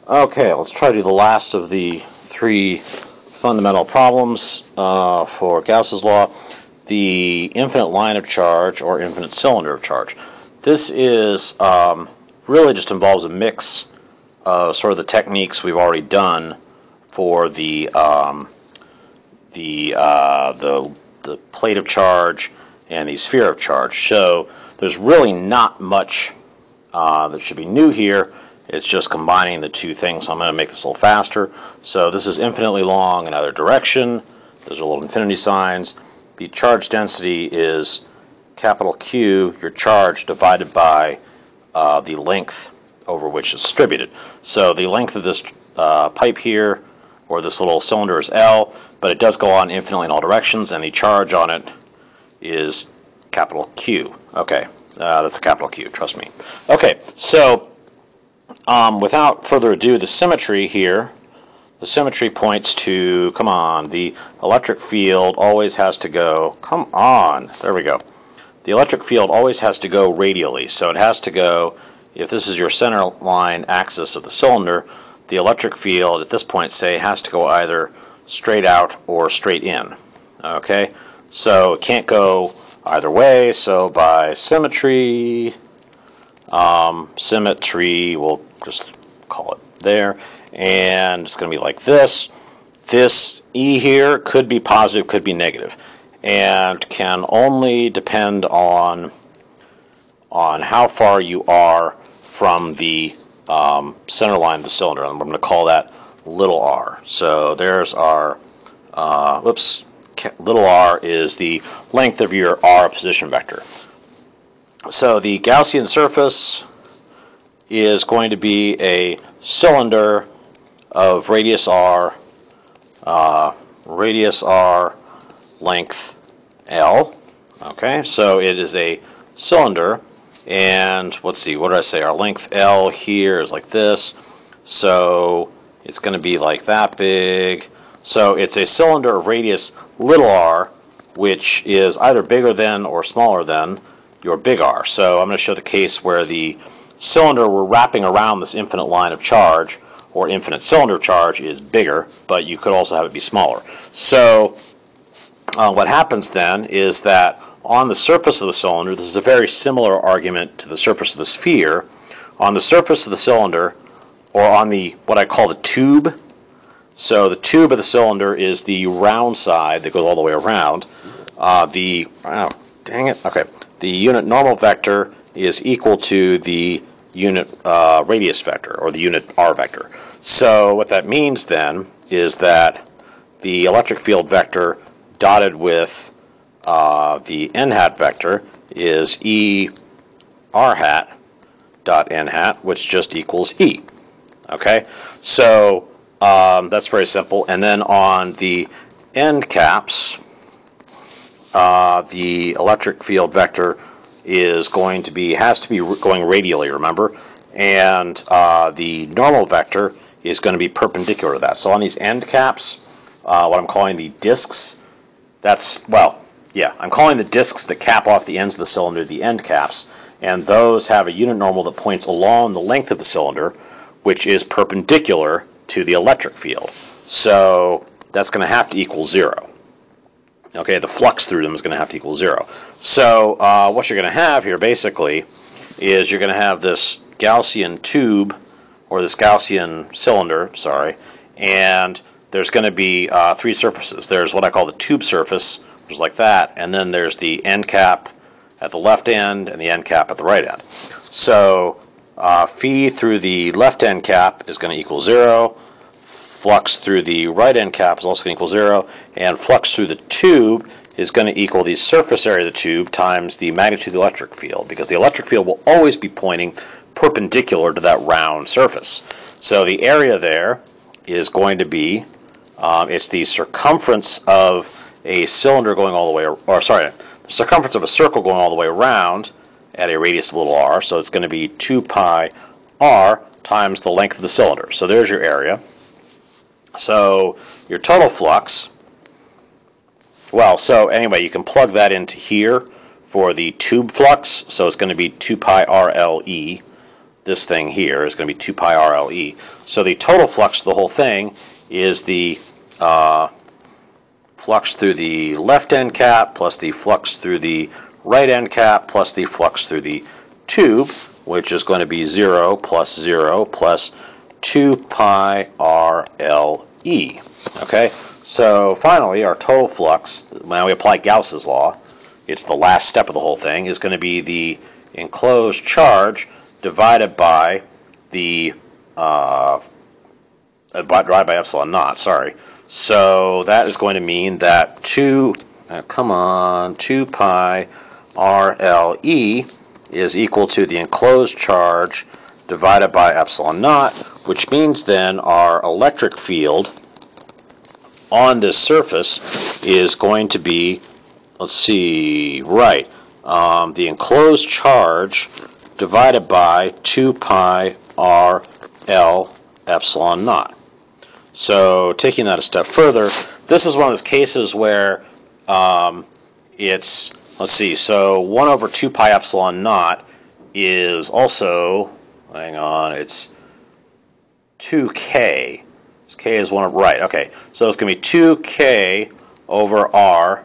Okay, let's try to do the last of the three fundamental problems for Gauss's law, the infinite line of charge or infinite cylinder of charge. This is really just involves a mix of sort of the techniques we've already done for the plate of charge and the sphere of charge. So there's really not much that should be new here. It's just combining the two things. So I'm going to make this a little faster. So this is infinitely long in either direction. Those are little infinity signs. The charge density is capital Q, your charge, divided by the length over which it's distributed. So the length of this pipe here, or this little cylinder, is L, but it does go on infinitely in all directions, and the charge on it is capital Q. Okay, that's a capital Q, trust me. Okay, so without further ado, the symmetry here, the symmetry points to, come on, the electric field always has to go, come on, there we go. The electric field always has to go radially, so it has to go, if this is your center line axis of the cylinder, the electric field at this point, say, has to go either straight out or straight in. Okay, so it can't go either way, so by symmetry, we'll just call it there, and it's going to be like this. This E here could be positive, could be negative, and can only depend on how far you are from the center line of the cylinder. I'm going to call that little r. So there's our, little r is the length of your r position vector. So the Gaussian surface is going to be a cylinder of radius r, length L. Okay, so it is a cylinder, and let's see, what did I say? Our length L here is like this, so it's going to be like that big. So it's a cylinder of radius little r, which is either bigger than or smaller than your big R. So I'm going to show the case where the cylinder we're wrapping around this infinite line of charge, or infinite cylinder of charge, is bigger, but you could also have it be smaller. So what happens then is that on the surface of the cylinder, this is a very similar argument to the surface of the sphere. On the surface of the cylinder, or on the what I call the tube, so the tube of the cylinder is the round side that goes all the way around. The unit normal vector is equal to the unit radius vector, or the unit r vector. So what that means then is that the electric field vector dotted with the n hat vector is E r hat dot n hat, which just equals E. Okay, so that's very simple. And then on the end caps, the electric field vector is going to be, has to be going radially, remember, and the normal vector is going to be perpendicular to that. So on these end caps, what I'm calling the discs, that's, well, yeah, I'm calling the discs that cap off the ends of the cylinder the end caps, and those have a unit normal that points along the length of the cylinder, which is perpendicular to the electric field. So that's going to have to equal 0. Okay, the flux through them is going to have to equal 0. So what you're going to have here basically is you're going to have this Gaussian tube, or this Gaussian cylinder, sorry, and there's going to be three surfaces. There's what I call the tube surface, which is like that, and then there's the end cap at the left end and the end cap at the right end. So phi through the left end cap is going to equal 0. Flux through the right end cap is also going to equal 0, and flux through the tube is going to equal the surface area of the tube times the magnitude of the electric field, because the electric field will always be pointing perpendicular to that round surface. So the area there is going to be, it's the circumference of a cylinder going all the way, or sorry, the circumference of a circle going all the way around at a radius of little r, so it's going to be 2 pi r times the length of the cylinder. So there's your area. So your total flux, well, so anyway, you can plug that into here for the tube flux, so it's going to be 2 pi RLE. this thing here is going to be 2 pi RLE. So the total flux of the whole thing is the flux through the left end cap plus the flux through the right end cap plus the flux through the tube, which is going to be 0 plus 0 plus 2 pi RLE. Okay, so finally our total flux, when we apply Gauss's law, it's the last step of the whole thing, is going to be the enclosed charge divided by the divided by epsilon naught, sorry. So that is going to mean that 2 pi RLE is equal to the enclosed charge divided by epsilon naught, which means then our electric field on this surface is going to be, let's see, right, the enclosed charge divided by 2 pi RL epsilon naught. So taking that a step further, this is one of those cases where it's, let's see, so 1 over 2 pi epsilon naught is also, hang on, it's 2k. This k is 1 of, right, okay. So it's going to be 2k over r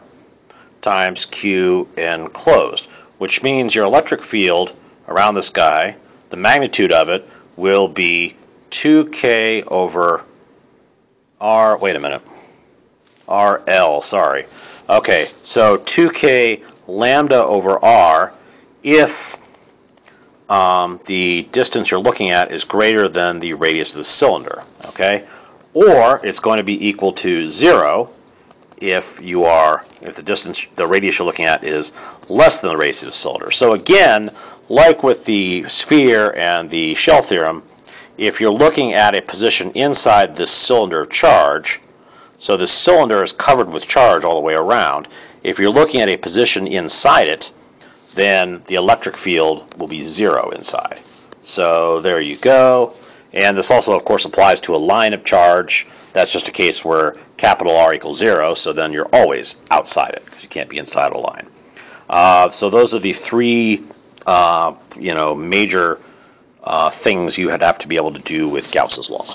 times q enclosed, which means your electric field around this guy, the magnitude of it will be 2k over r, wait a minute, RL, sorry. Okay, so 2k lambda over r if the distance you're looking at is greater than the radius of the cylinder, okay? Or it's going to be equal to 0 if the distance, the radius you're looking at is less than the radius of the cylinder. So again, like with the sphere and the shell theorem, if you're looking at a position inside this cylinder of charge, so the cylinder is covered with charge all the way around, if you're looking at a position inside it, then the electric field will be 0 inside. So there you go. And this also, of course, applies to a line of charge. That's just a case where capital R equals 0, so then you're always outside it, because you can't be inside a line. So those are the three major things you would have to be able to do with Gauss's law.